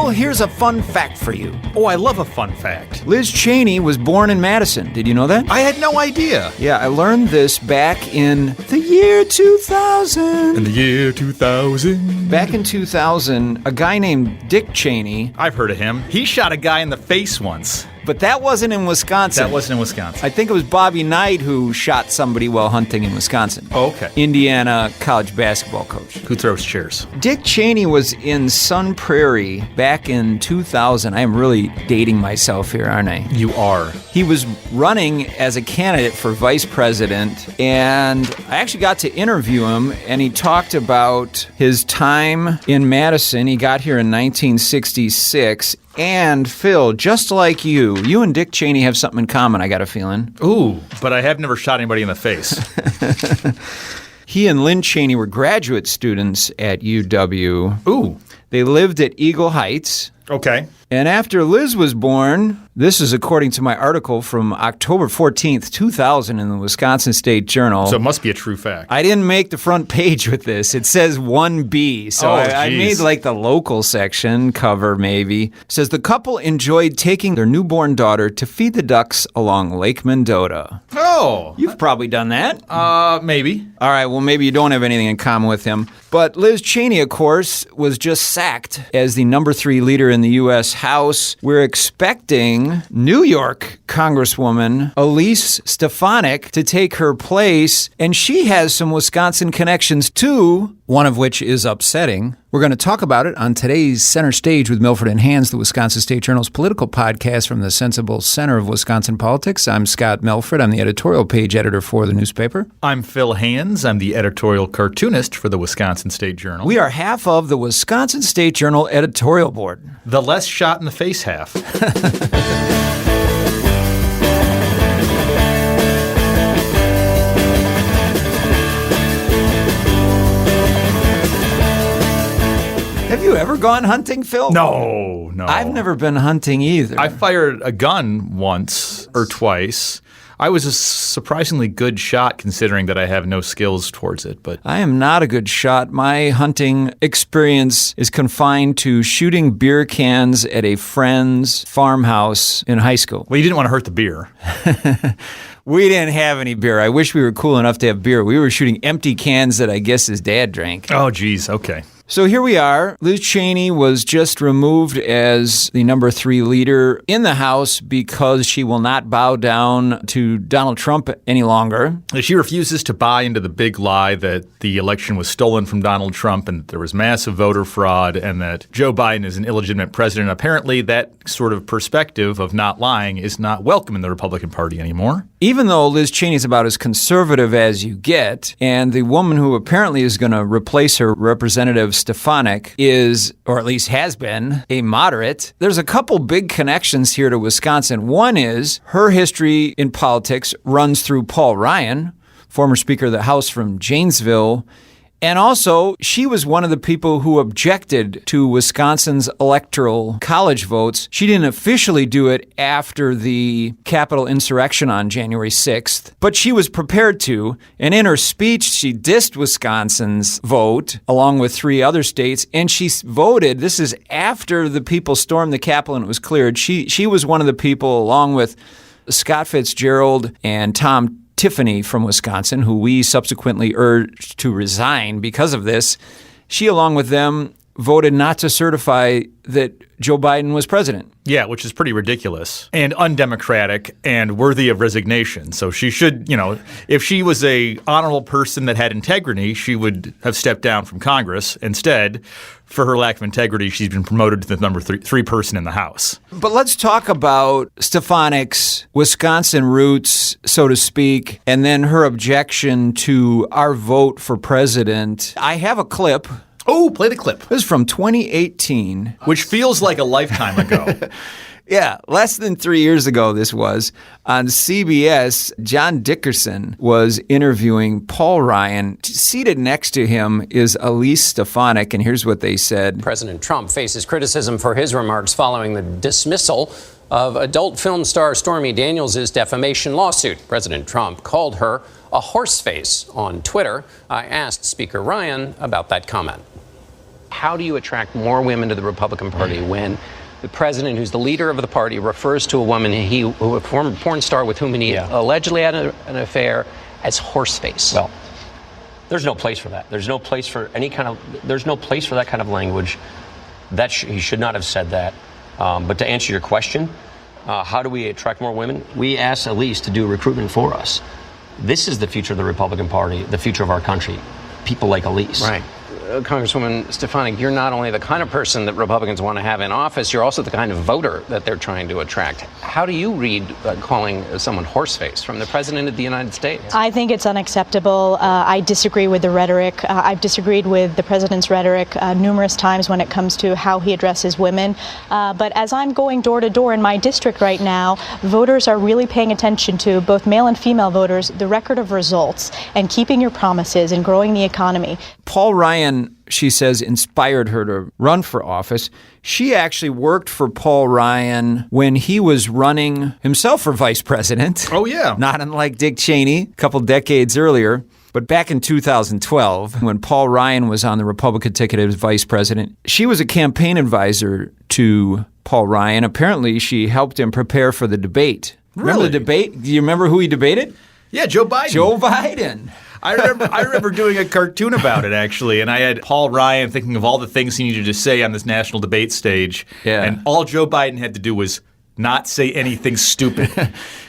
Phil, here's a fun fact for you. Oh, I love a fun fact. Liz Cheney was born in Madison. Did you know that? I had no idea. Yeah, I learned this back in the year 2000. In the year 2000. Back in 2000, a guy named Dick Cheney. I've heard of him. He shot a guy in the face once. But that wasn't in Wisconsin. That wasn't in Wisconsin. I think it was Bobby Knight who shot somebody while hunting in Wisconsin. Oh, okay. Indiana college basketball coach. Who throws chairs? Dick Cheney was in Sun Prairie back in 2000. I am really dating myself here, aren't I? You are. He was running as a candidate for vice president, and I actually got to interview him, and he talked about his time in Madison. He got here in 1966. And Phil, just like you and Dick Cheney have something in common, I got a feeling. Ooh, but I have never shot anybody in the face. He and Lynn Cheney were graduate students at UW. Ooh. They lived at Eagle Heights. Okay. And after Liz was born, this is according to my article from October 14th, 2000 in the Wisconsin State Journal. So it must be a true fact. I didn't make the front page with this. It says 1B. So I made like the local section cover maybe. It says the couple enjoyed taking their newborn daughter to feed the ducks along Lake Mendota. Oh. You've probably done that. Maybe. All right, well, maybe you don't have anything in common with him. But Liz Cheney, of course, was just sacked as the number 3 leader in the U.S. House. We're expecting New York Congresswoman Elise Stefanik to take her place, and she has some Wisconsin connections too, one of which is upsetting. We're going to talk about it on today's Center Stage with Milfred and Hands, the Wisconsin State Journal's political podcast from the sensible center of Wisconsin politics. I'm Scott Milfred. I'm the editorial page editor for the newspaper. I'm Phil Hands. I'm the editorial cartoonist for the Wisconsin State Journal. We are half of the Wisconsin State Journal editorial board. The less shot in the face half. Have you ever gone hunting, Phil? No. I've never been hunting either. I fired a gun once or twice. I was a surprisingly good shot considering that I have no skills towards it. But I am not a good shot. My hunting experience is confined to shooting beer cans at a friend's farmhouse in high school. Well, you didn't want to hurt the beer. We didn't have any beer. I wish we were cool enough to have beer. We were shooting empty cans that I guess his dad drank. Oh, geez. Okay. So here we are. Liz Cheney was just removed as the number 3 leader in the House because she will not bow down to Donald Trump any longer. She refuses to buy into the big lie that the election was stolen from Donald Trump and that there was massive voter fraud and that Joe Biden is an illegitimate president. Apparently, that sort of perspective of not lying is not welcome in the Republican Party anymore. Even though Liz Cheney is about as conservative as you get, and the woman who apparently is going to replace her, Representative Stefanik, is, or at least has been, a moderate. There's a couple big connections here to Wisconsin. One is her history in politics runs through Paul Ryan, former Speaker of the House from Janesville. And also, she was one of the people who objected to Wisconsin's electoral college votes. She didn't officially do it after the Capitol insurrection on January 6th, but she was prepared to. And in her speech, she dissed Wisconsin's vote, along with 3 other states, and she voted. This is after the people stormed the Capitol and it was cleared. She was one of the people, along with Scott Fitzgerald and Tom Tiffany from Wisconsin, who we subsequently urged to resign because of this. She, along with them, voted not to certify that Joe Biden was president. Yeah, which is pretty ridiculous and undemocratic and worthy of resignation. So she should, if she was a honorable person that had integrity, she would have stepped down from Congress. Instead, for her lack of integrity, she's been promoted to the number 3 person in the House. But let's talk about Stefanik's Wisconsin roots, so to speak, and then her objection to our vote for president. I have a clip. Oh, play the clip. This is from 2018. Which feels like a lifetime ago. Yeah, less than 3 years ago this was. On CBS, John Dickerson was interviewing Paul Ryan. Seated next to him is Elise Stefanik, and here's what they said. President Trump faces criticism for his remarks following the dismissal of adult film star Stormy Daniels' defamation lawsuit. President Trump called her a horseface on Twitter. I asked Speaker Ryan about that comment. How do you attract more women to the Republican Party when the president, who's the leader of the party, refers to a woman a former porn star with whom he allegedly had an affair as horseface? Well, there's no place for that. There's no place for there's no place for that kind of language. He should not have said that. But to answer your question, how do we attract more women? We asked Elise to do recruitment for us. This is the future of the Republican Party, the future of our country. People like Elise. Right. Congresswoman Stefanik, you're not only the kind of person that Republicans want to have in office, you're also the kind of voter that they're trying to attract. How do you read calling someone horseface from the President of the United States? I think it's unacceptable. I disagree with the rhetoric. I've disagreed with the President's rhetoric numerous times when it comes to how he addresses women. But as I'm going door to door in my district right now, voters are really paying attention to, both male and female voters, the record of results and keeping your promises and growing the economy. Paul Ryan, she says, inspired her to run for office. She actually worked for Paul Ryan when he was running himself for vice president. Oh, yeah. Not unlike Dick Cheney a couple decades earlier. But back in 2012, when Paul Ryan was on the Republican ticket as vice president, she was a campaign advisor to Paul Ryan. Apparently, she helped him prepare for the debate. Really? Remember the debate? Do you remember who he debated? Yeah, Joe Biden. Joe Biden. I remember doing a cartoon about it, actually, and I had Paul Ryan thinking of all the things he needed to say on this national debate stage, and all Joe Biden had to do was not say anything stupid.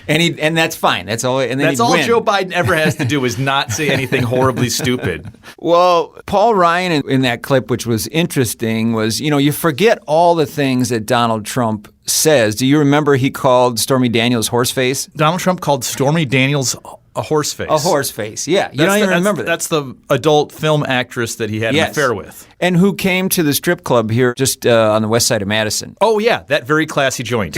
and that's fine. That's all. And then that's all Joe Biden ever has to do is not say anything horribly stupid. Well, Paul Ryan in that clip, which was interesting, was, you forget all the things that Donald Trump says. Do you remember he called Stormy Daniels horseface? Donald Trump called Stormy Daniels a horseface. A horseface, yeah. You don't even remember that. That's the adult film actress that he had an affair with. And who came to the strip club here just on the west side of Madison. Oh, yeah, that very classy joint.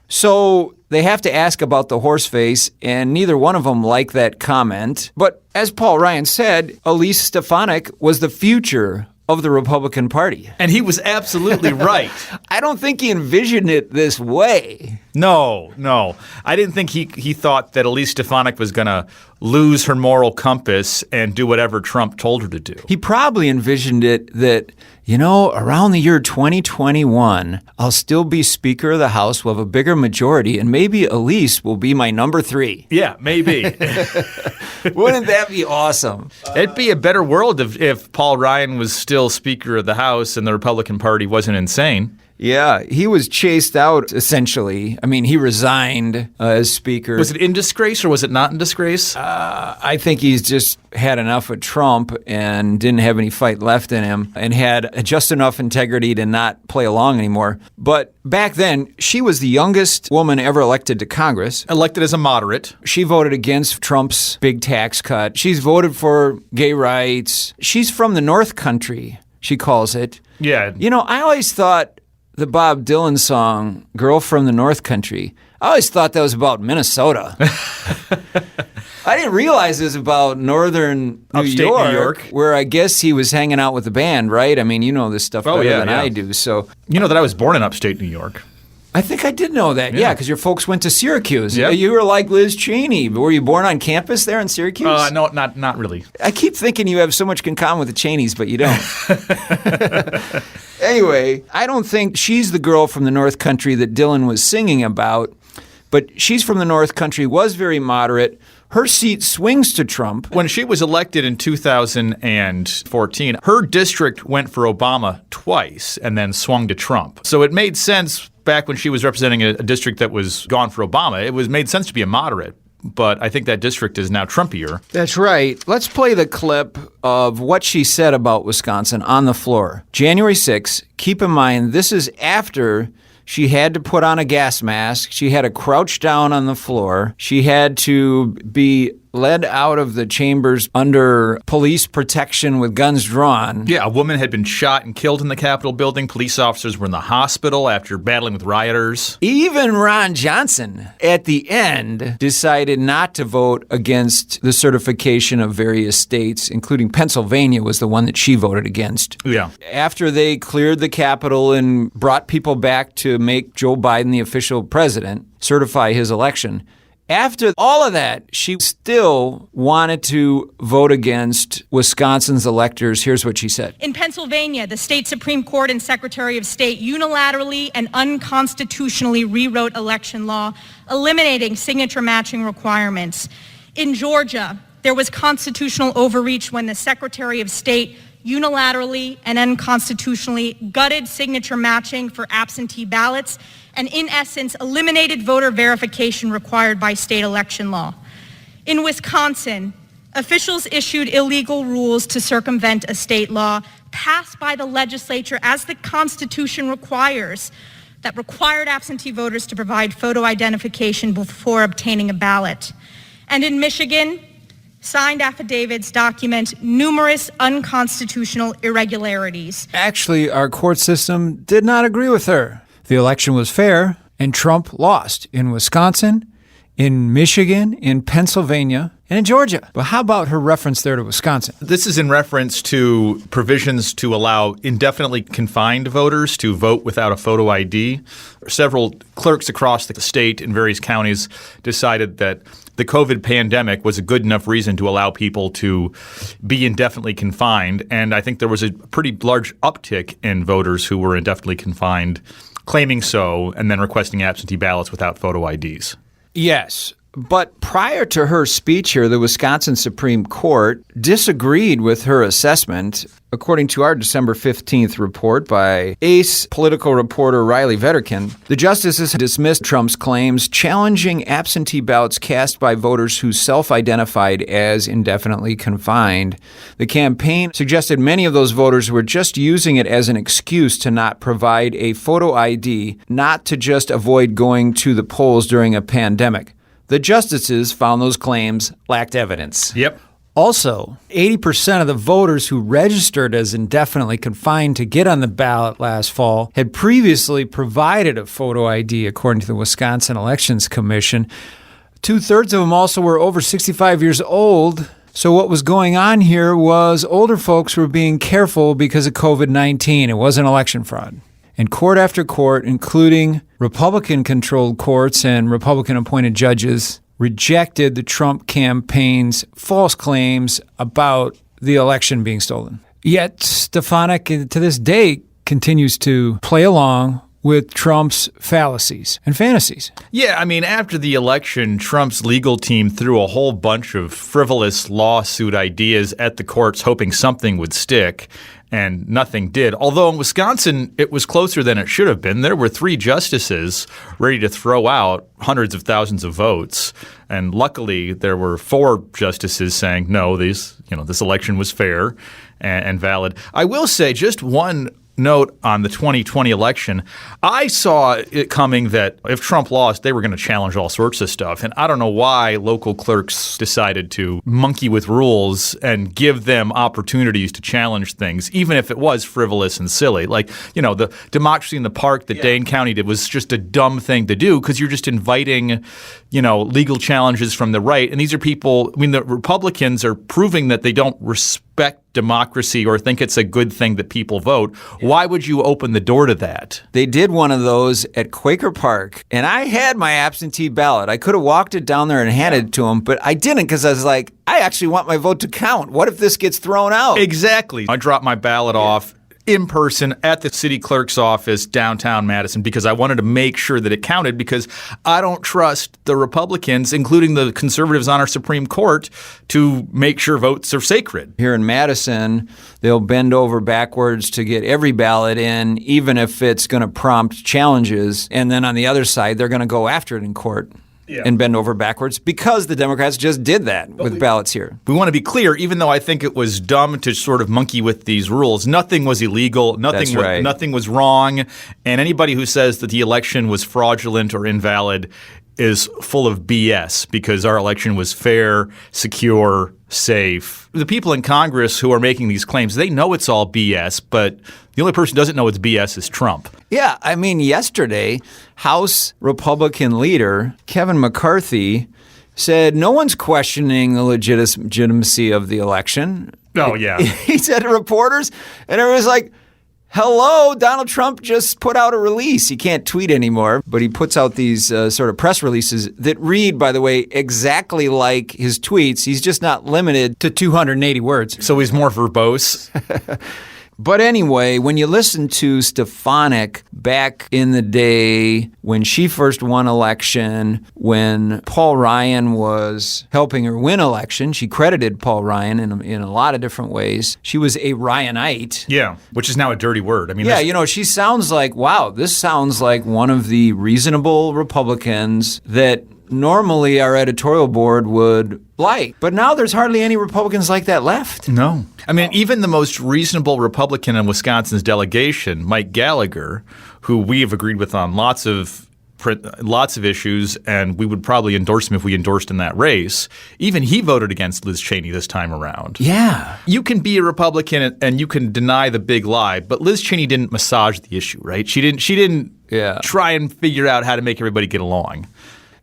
So they have to ask about the horseface, and neither one of them like that comment. But as Paul Ryan said, Elise Stefanik was the future of the Republican Party. And he was absolutely right. I don't think he envisioned it this way. No. I didn't think he thought that Elise Stefanik was going to lose her moral compass and do whatever Trump told her to do. He probably envisioned it that, around the year 2021, I'll still be Speaker of the House, we'll have a bigger majority, and maybe Elise will be my number 3. Yeah, maybe. Wouldn't that be awesome? It'd be a better world if Paul Ryan was still Speaker of the House and the Republican Party wasn't insane. Yeah, he was chased out, essentially. I mean, he resigned as Speaker. Was it in disgrace or was it not in disgrace? I think he's just had enough of Trump and didn't have any fight left in him and had just enough integrity to not play along anymore. But back then, she was the youngest woman ever elected to Congress. Elected as a moderate. She voted against Trump's big tax cut. She's voted for gay rights. She's from the North Country, she calls it. Yeah. I always thought the Bob Dylan song, Girl from the North Country, I always thought that was about Minnesota. I didn't realize it was about northern Upstate New York, where I guess he was hanging out with the band, right? I mean, you know this stuff better than I do. So you know that I was born in upstate New York. I think I did know that, yeah, because your folks went to Syracuse. Yep. You were like Liz Cheney. Were you born on campus there in Syracuse? No, not really. I keep thinking you have so much in common with the Cheneys, but you don't. Anyway, I don't think she's the girl from the North Country that Dylan was singing about, but she's from the North Country, was very moderate. Her seat swings to Trump. When she was elected in 2014, her district went for Obama twice and then swung to Trump. So it made sense back when she was representing a district that was gone for Obama. It was made sense to be a moderate. But I think that district is now Trumpier. That's right. Let's play the clip of what she said about Wisconsin on the floor. January 6th, keep in mind, this is after she had to put on a gas mask. She had to crouch down on the floor. She had to be led out of the chambers under police protection with guns drawn. Yeah, a woman had been shot and killed in the Capitol building. Police officers were in the hospital after battling with rioters. Even Ron Johnson, at the end, decided not to vote against the certification of various states, including Pennsylvania was the one that she voted against. Yeah. After they cleared the Capitol and brought people back to make Joe Biden the official president, certify his election, After all of that, she still wanted to vote against Wisconsin's electors. Here's what she said. In Pennsylvania, the state Supreme Court and Secretary of State unilaterally and unconstitutionally rewrote election law, eliminating signature matching requirements. In Georgia, there was constitutional overreach when the Secretary of State unilaterally and unconstitutionally gutted signature matching for absentee ballots and, in essence, eliminated voter verification required by state election law. In Wisconsin, officials issued illegal rules to circumvent a state law passed by the legislature as the Constitution requires that required absentee voters to provide photo identification before obtaining a ballot. And in Michigan, signed affidavits document numerous unconstitutional irregularities. Actually, our court system did not agree with her. The election was fair, and Trump lost in Wisconsin, in Michigan, in Pennsylvania, and in Georgia. But how about her reference there to Wisconsin? This is in reference to provisions to allow indefinitely confined voters to vote without a photo ID. Several clerks across the state in various counties decided that the COVID pandemic was a good enough reason to allow people to be indefinitely confined. And I think there was a pretty large uptick in voters who were indefinitely confined claiming so and then requesting absentee ballots without photo IDs. Yes. But prior to her speech here, the Wisconsin Supreme Court disagreed with her assessment. According to our December 15th report by ace political reporter Riley Vetterkin, the justices dismissed Trump's claims challenging absentee ballots cast by voters who self-identified as indefinitely confined. The campaign suggested many of those voters were just using it as an excuse to not provide a photo ID, not to just avoid going to the polls during a pandemic. The justices found those claims lacked evidence. Yep. Also, 80% of the voters who registered as indefinitely confined to get on the ballot last fall had previously provided a photo ID, according to the Wisconsin Elections Commission. 2/3 of them also were over 65 years old. So what was going on here was older folks were being careful because of COVID-19. It wasn't election fraud. And court after court, including Republican-controlled courts and Republican-appointed judges, rejected the Trump campaign's false claims about the election being stolen. Yet Stefanik, to this day, continues to play along with Trump's fallacies and fantasies. Yeah, I mean, after the election, Trump's legal team threw a whole bunch of frivolous lawsuit ideas at the courts, hoping something would stick, and nothing did. Although in Wisconsin, it was closer than it should have been. There were 3 justices ready to throw out hundreds of thousands of votes, and luckily there were 4 justices saying, no, this election was fair and valid. I will say just one note on the 2020 election. I saw it coming that if Trump lost, they were going to challenge all sorts of stuff. And I don't know why local clerks decided to monkey with rules and give them opportunities to challenge things, even if it was frivolous and silly. Like, the Democracy in the Park that Dane County did was just a dumb thing to do because you're just inviting, legal challenges from the right. And these are people, the Republicans are proving that they don't respect democracy or think it's a good thing that people vote. Why would you open the door to that? They did one of those at Quaker Park, and I had my absentee ballot. I could have walked it down there and handed it to them, but I didn't because I was like, I actually want my vote to count. What if this gets thrown out? Exactly. I dropped my ballot off in person at the city clerk's office downtown Madison because I wanted to make sure that it counted because I don't trust the Republicans, including the conservatives on our Supreme Court, to make sure votes are sacred. Here in Madison, they'll bend over backwards to get every ballot in, even if it's going to prompt challenges. And then on the other side, they're going to go after it in court. And bend over backwards because the Democrats just did that with ballots here. We want to be clear, even though I think it was dumb to sort of monkey with these rules, nothing was illegal, nothing was wrong, and anybody who says that the election was fraudulent or invalid is full of BS because our election was fair, secure, safe. The people in Congress who are making these claims, they know it's all BS, but the only person who doesn't know it's BS is Trump. Yeah, I mean, yesterday, House Republican leader Kevin McCarthy said no one's questioning the legitimacy of the election. Oh, yeah. He said to reporters, and everyone's like, Hello, Donald Trump just put out a release. He can't tweet anymore, but he puts out these sort of press releases that read, by the way, exactly like his tweets. He's just not limited to 280 words. So he's more verbose. But anyway, when you listen to Stefanik back in the day when she first won election, when Paul Ryan was helping her win election, she credited Paul Ryan in a lot of different ways. She was a Ryanite. Yeah, which is now a dirty word. I mean, yeah, she sounds like, wow, this sounds like one of the reasonable Republicans that normally our editorial board would like. But now there's hardly any Republicans like that left. No. I mean, even the most reasonable Republican in Wisconsin's delegation, Mike Gallagher, who we have agreed with on lots of issues, and we would probably endorse him if we endorsed in that race. Even he voted against Liz Cheney this time around. Yeah. You can be a Republican and you can deny the big lie, but Liz Cheney didn't massage the issue, right? She didn't try and figure out how to make everybody get along.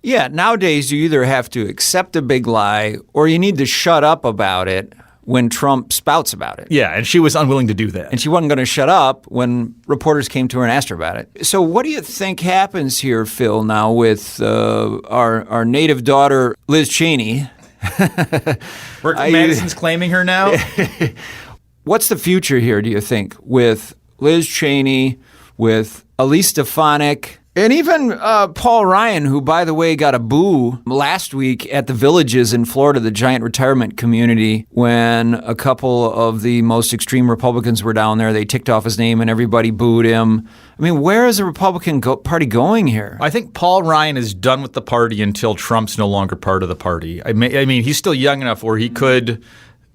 Yeah, nowadays you either have to accept a big lie or you need to shut up about it when Trump spouts about it. Yeah, and she was unwilling to do that. And she wasn't going to shut up when reporters came to her and asked her about it. So what do you think happens here, Phil, now with our native daughter, Liz Cheney? Madison's claiming her now? What's the future here, do you think, with Liz Cheney, with Elise Stefanik, and even Paul Ryan, who, by the way, got a boo last week at the Villages in Florida, the giant retirement community, when a couple of the most extreme Republicans were down there. They ticked off his name and everybody booed him. I mean, where is the Republican Party going here? I think Paul Ryan is done with the party until Trump's no longer part of the party. I mean, he's still young enough where he could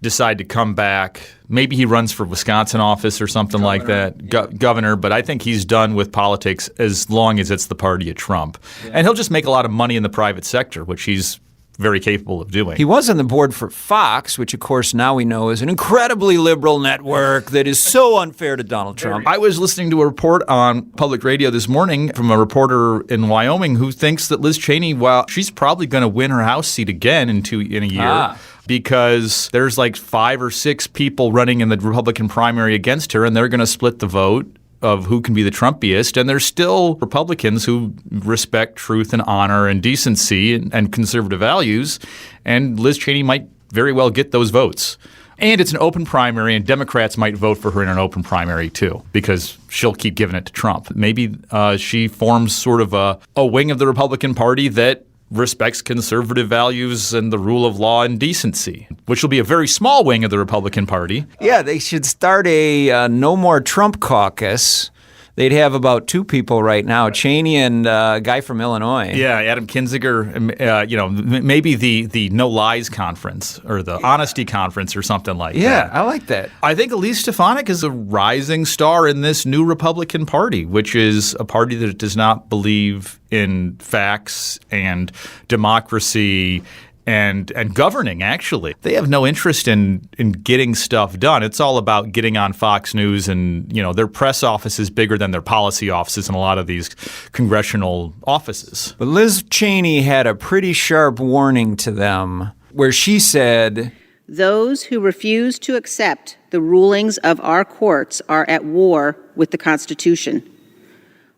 decide to come back. Maybe he runs for Wisconsin office or something like that, governor. But I think he's done with politics as long as it's the party of Trump. Yeah. And he'll just make a lot of money in the private sector, which he's very capable of doing. He was on the board for Fox, which, of course, now we know is an incredibly liberal network that is so unfair to Donald Trump. I was listening to a report on public radio this morning from a reporter in Wyoming who thinks that Liz Cheney, well, she's probably going to win her House seat again in a year. Because there's like 5 or 6 people running in the Republican primary against her, and they're going to split the vote of who can be the Trumpiest. And there's still Republicans who respect truth and honor and decency and conservative values. And Liz Cheney might very well get those votes. And it's an open primary, and Democrats might vote for her in an open primary too, because she'll keep giving it to Trump. Maybe she forms sort of a wing of the Republican Party that respects conservative values and the rule of law and decency, which will be a very small wing of the Republican Party. Yeah, they should start a No More Trump caucus. They'd have about 2 people right now, Cheney and a guy from Illinois. Yeah, Adam Kinzinger, maybe the No Lies Conference or the Honesty Conference or something like that. Yeah, I like that. I think Elise Stefanik is a rising star in this new Republican Party, which is a party that does not believe in facts and democracy and governing, actually. They have no interest in getting stuff done. It's all about getting on Fox News, and their press office is bigger than their policy offices in a lot of these congressional offices. But Liz Cheney had a pretty sharp warning to them where she said, "Those who refuse to accept the rulings of our courts are at war with the Constitution.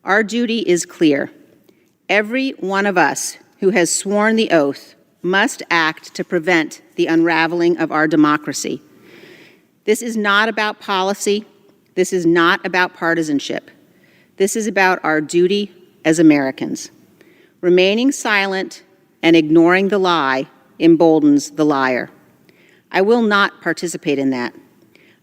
Our duty is clear. Every one of us who has sworn the oath must act to prevent the unraveling of our democracy. This is not about policy. This is not about partisanship. This is about our duty as Americans. Remaining silent and ignoring the lie emboldens the liar. I will not participate in that.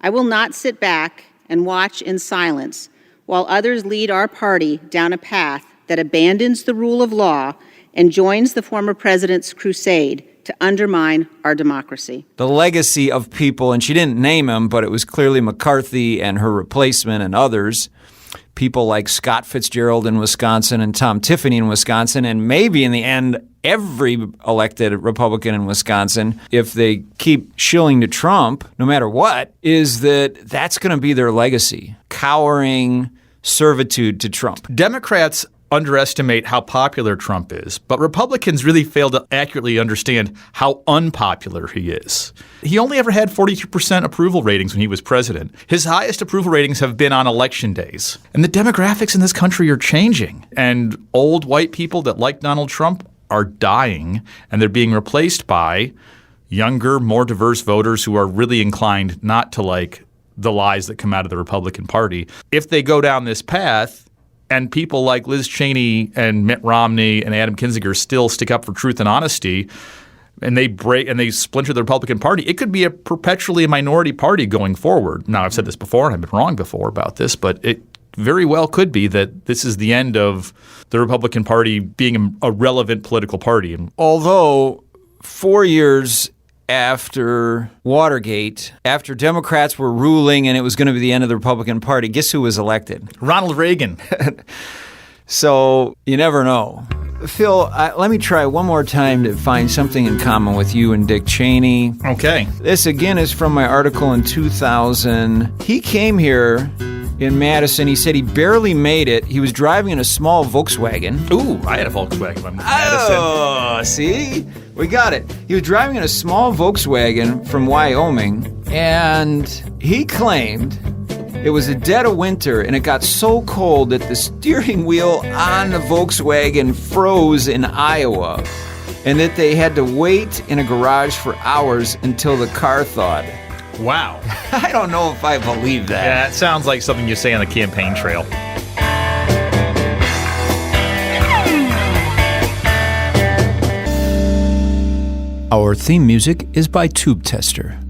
I will not sit back and watch in silence while others lead our party down a path that abandons the rule of law and joins the former president's crusade to undermine our democracy." The legacy of people, and she didn't name them, but it was clearly McCarthy and her replacement and others, people like Scott Fitzgerald in Wisconsin and Tom Tiffany in Wisconsin, and maybe in the end, every elected Republican in Wisconsin, if they keep shilling to Trump, no matter what, is that's going to be their legacy, cowering servitude to Trump. Democrats underestimate how popular Trump is, but Republicans really fail to accurately understand how unpopular he is. He only ever had 42% approval ratings when he was president. His highest approval ratings have been on election days. And the demographics in this country are changing. And old white people that like Donald Trump are dying, and they're being replaced by younger, more diverse voters who are really inclined not to like the lies that come out of the Republican Party. If they go down this path and people like Liz Cheney and Mitt Romney and Adam Kinzinger still stick up for truth and honesty, and they splinter the Republican Party, it could be a perpetually minority party going forward. Now, I've said this before, and I've been wrong before about this, but it very well could be that this is the end of the Republican Party being a relevant political party. Although 4 years after Watergate, after Democrats were ruling and it was going to be the end of the Republican Party, guess who was elected? Ronald Reagan. So you never know. Phil, let me try one more time to find something in common with you and Dick Cheney. Okay. This, again, is from my article in 2000. He came here in Madison. He said he barely made it. He was driving in a small Volkswagen. Ooh, I had a Volkswagen in Madison. Oh, see? We got it. He was driving in a small Volkswagen from Wyoming, and he claimed it was a dead of winter, and it got so cold that the steering wheel on the Volkswagen froze in Iowa, and that they had to wait in a garage for hours until the car thawed. Wow. I don't know if I believe that. Yeah, it sounds like something you say on the campaign trail. Our theme music is by Tube Tester.